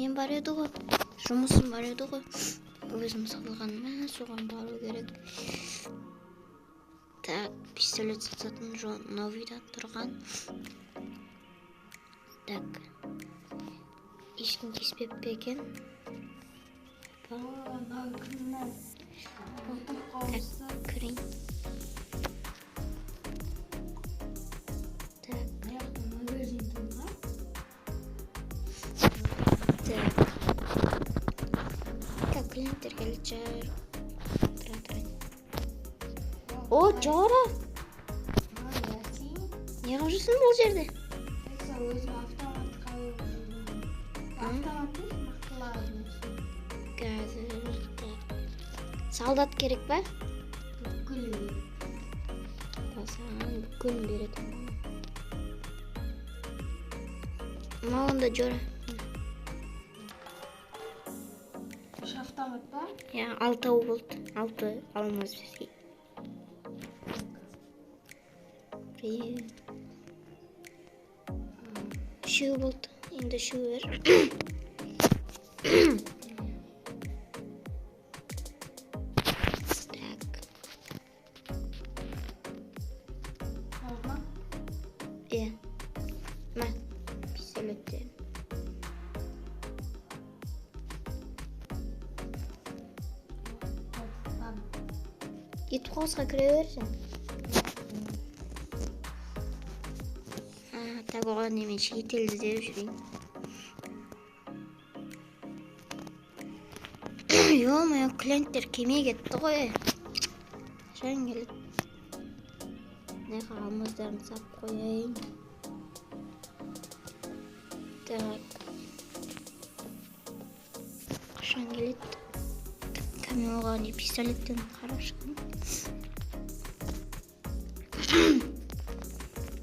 Мен бар еді ғой, жұмысым бар еді ғой. Өзім салғанмен соған бару керек. Так, пистолет сататын новыйда тұрған. Так, ешкім кеспеп пе екен? Так, кірейін. Так, клиенттер келіп жатыр. Тұра. О, Жора! Не қылып жүрсің бұл жерде? Өзім автоматқа Қазір. Солдат керек па? Саған бүкіл беретін. Маған да Жора. Автомат па? Я 6 болды. 6 алмаз бізге. Привет. 3 болды. Енді 3 бер. Так. Алма? Ма, пистолетте. Кетіп қалысқа кіре берсің. Так, оған немен шетелді деп жүрейін. Ё-моё, клиенттер кеме кетті ғой. Шаң келеді. Неға алмаздарын сап қойайын. Так. Шаң келеді. Кәме оған не пистолеттен қарап шыққан.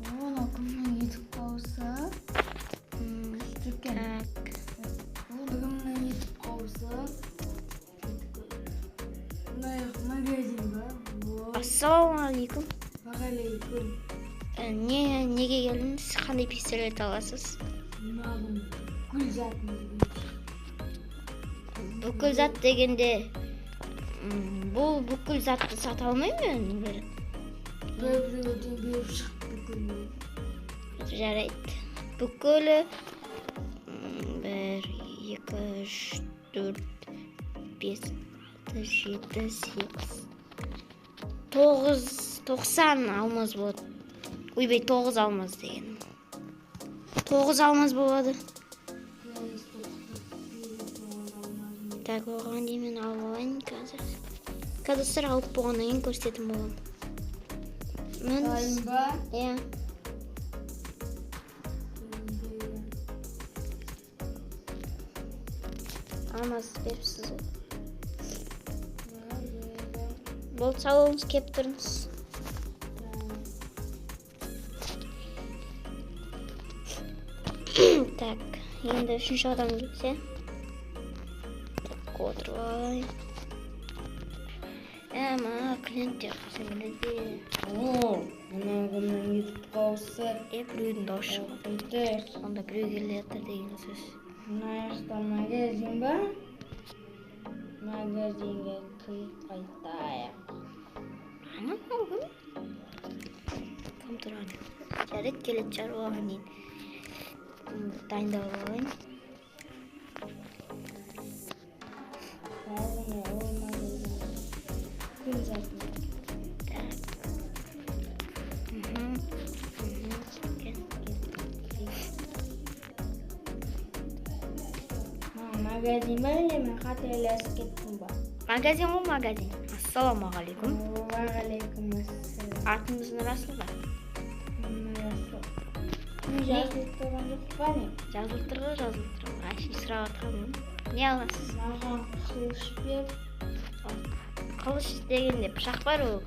Оны кімнің етіп қауысы? Так. Кімнің етіп қауысы? Магазин ба? Ассалаумағалейкум. Уағалейкум. Неге келдіңіз? Қандай пистолет аласыз? Мағым бүкіл затымыз. Бүкіл зат дегенде бұл бүкіл затты сата алмаймын мен. Біреуден беріп шық бүкіл. Жарайды. Бүкілі 1, 2, 3, 4, 5, 6, 7, 8, 90 алмаз болады. Ойбай, 9 алмаз деген. 9 алмаз болады. Так, оған деймен алып алайын қазір. Кадастр алып болғаннан кейін көрсетім болған. Дайын ба? Алмаз беріпсіз. Болды, салуыңыз кеп тұрыңыз. Так, енді 3-ші адам келсе. Так, отырбай. Ма, клиенттер қызылды. О, мұнан кімнің етіп қауысы? Біреудің дауысы шығады. Онда біреу келе жатыр деген сөз. Мына жақта магазин ба? Магазинге кіріп қайтайық. Ана қалды? Кім тұрады? Жарайды, келеді шығар оған дейін. Дайындап алайын. Магазин ба или мен қателесіп кеттім ба? Магазин ғой, магазин. Ассалаумағалейкум. Уағалейкум ассалам. Атыңыздың Расыл ба? Расыл. Жазылып тұрған жоқ па не? Жазылып тұр. Әшейін сұрап жатқанмын. Не аласыз? Маған қылыш бер. Қылыш дегенде пышақ бар ол.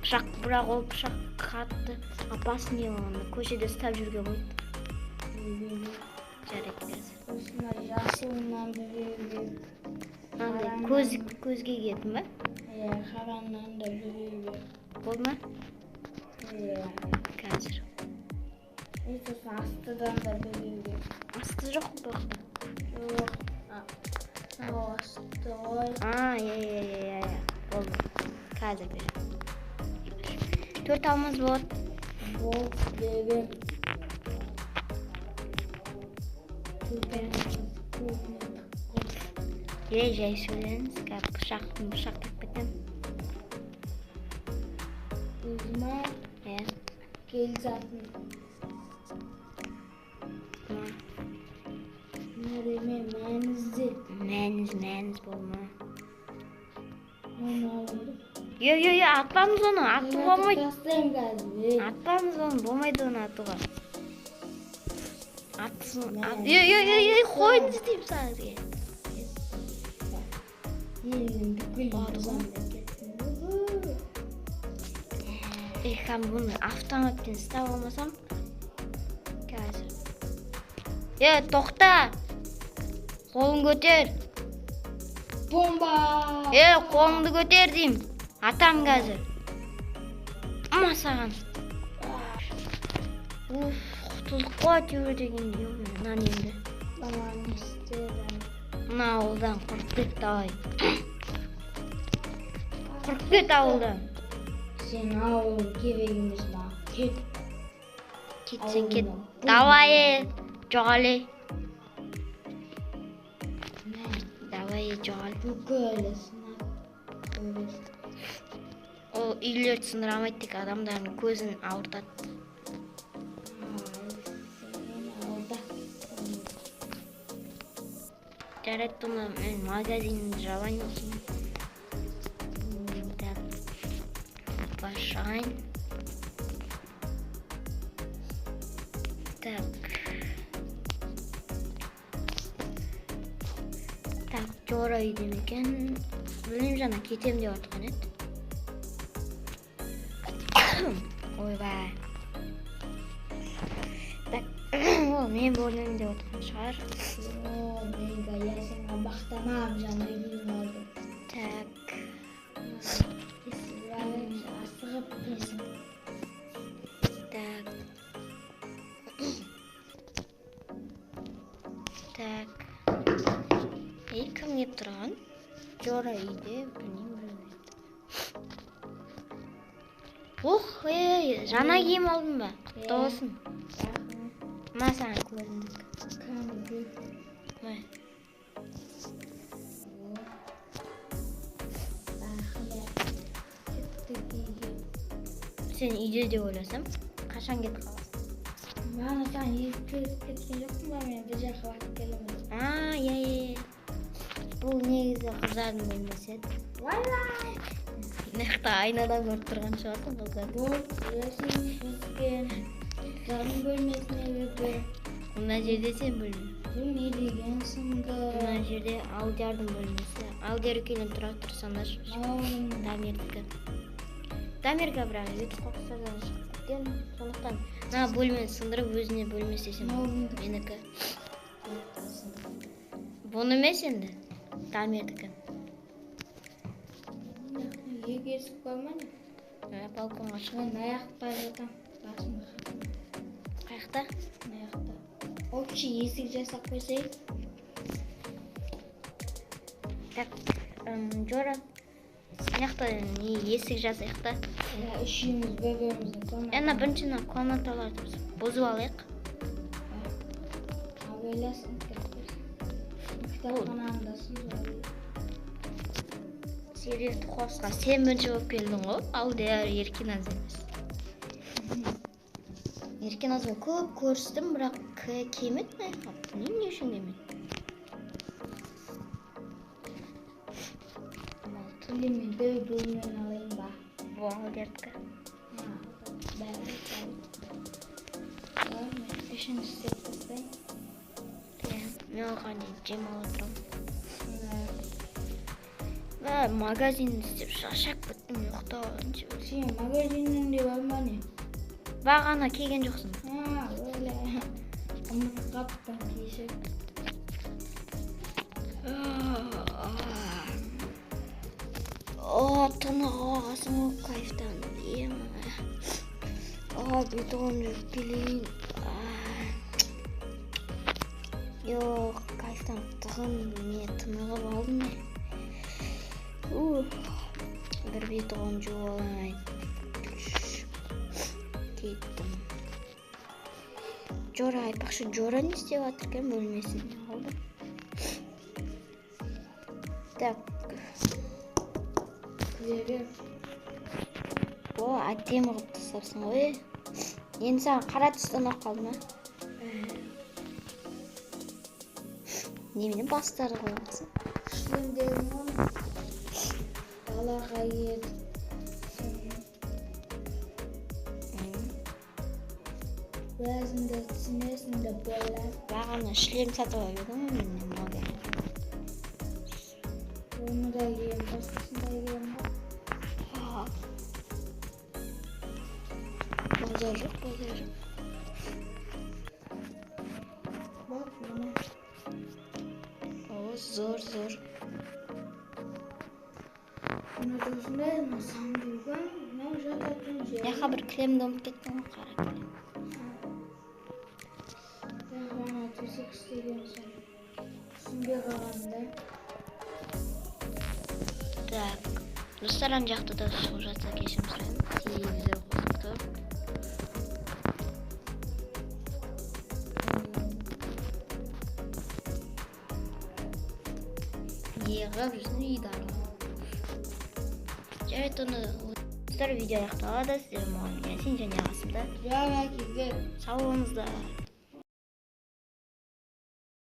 Пышақ, бірақ ол пышақ қатты опасный оны көшеде ұстап жүрген болды. Жарайды қазір. Осындай жасылынан біреу. Көзге кетін ба? Қараңнан да біреу. Болды ма? Қазір. Сосын астыдан да біреу. Асты жоқ бұл. Жоқ. Иә. Болды. Қазір бер. 4 алмыз болады. Бол, бебем. Жай сөйлеңіз. Пышақ деп кетем. Өзіме келісатын. Нереме мәнізді. Мәніз болма. Оны алып. Атпаңыз оны. Атуға болмайды. Тастайым қазір. Атпаңыз оны. Болмайды оны атуға. Атсын. Қойыңыз деймін сағызге. Елінің бүкіл бұзамын деп кеттім. Хан бұны автоматтен ұстап алмасам. Қазір. Тоқта! Қолын көтер. Бомба! Қолыңды көтер дейм. Атам қазір. Ама саған. Құтылдық қой теуір дегенде. Мынан енді. Баман істеді. Мына ауылдан құрып кет давай. Құрып кет ауылдан. Сен ауыл керегіміз ба? Кет. Кетсен кет. Давай, жоғалы. Давай, жоғалы. Бүкілі сынап. Ол үйлерді сындырамайды тек адамдардың көзін ауыртады. Жарайды, мен магазинді жабайын olsun. Başlayın. Жора үйден екен. Білмеймін жана кетем деп жатқан еді. Ойбай. Мен бөлінемін деп жатқан шығар. Мега, я сені бақтамам жана үйден алдым. Асығып бесін. Кім кеп тұрған? Жора үйде, білмеймін. Жана киім алдым ба? Құтты болсын. Ма саған көріндік. Сен үйде деп ойласам, қашан кетіп қаласың? Мана саған кеткен жоқпын ба, мен бір жаққа батып келемін. Бұл негізі қыздардың бөлмесі еді. Вайлай! Мықты айнадан көріп тұрған шығарсың қыздар. Бұл өсін өскен. Зардың бөлмесіне өті. Мына жерде сен бөлме. Бұл не деген сынды? Мына жерде Алдиярдың бөлмесі. Алдияр екеуінен тұра тұрсаңдар. Дамирдікі. Дамирға бірақ өтіп қоқыстардан шығып кеткен. Сондықтан мына бөлмені сындырып өзіне бөлмесесем менікі. Бұны емес енді. Дамирдікі. Еге есік бар ма не? Балконға шығып. Мен аяққа жатам. Басымды қақым. Қаяқта? Аяқта. Общий есік жасап қойсайық. Жора. Мынақты есік жасайық та. Үшеуміз бір-біріміздің комната. Біріншіні комнаталарды бұзып алайық. Ойласын кетпес. Кітапханамдасын жолы. Сериетті қосқа сен бірінші болып келдің ғой, Алдияр Еркиназ емес. Еркиназбен көп көрістім, бірақ кемет ме? Не үшін кемет? Мен дөй бөлмен алайын ба? Бұл Алдиярдікі. Бәрі үшін істеп тастайын. Мен оған жем алып тұрмын. Магазин істеп шаршап кеттім, ұйықтауын. Сен магазинінде бар ма не? Бағана келген жоқсың. Öyle. Ama kaptan kişi. Tana ağasım o kayıftan diyeyim. Bir dondur bileyim. Yok, kayıftan tığın ne tınığı aldım ne? Bir bit oncu olay. Gittim. Jora aypakшы Jora не істеп жатыр екен бөлмесінде қалды. Так. О, әдемі қылып тастапсың ғой. Енді саған қара түстен ақ қалды ма? Немене бастарды қойғансың? Шлемдерін оны далаға ет. Өзіңді түсінесіңді бөлі. Бағана шлем сатып алып едім ғой менен модель. Оны да ем, басқасын да ем ба? Базар жоқ, базар жоқ. Бak bana. О, зор. Bunu dostlar nasıl bilmem. Ne olacak atınca. Яқа бір кілемді ұмытып кеттім ғой, қара кілем. Ya bana tüsük istediğim sen. Şimdi kalanda. Так. Достар ана жақта да шығып жатса кешірім сұраймын. Телевизор қосып тұр. Еғіп жүрсін үйді арылы. Жарайды, оны достар видео аяқталады. Сіздер маған сен және ағасымда. Ya belki de. Сау болыңыздар.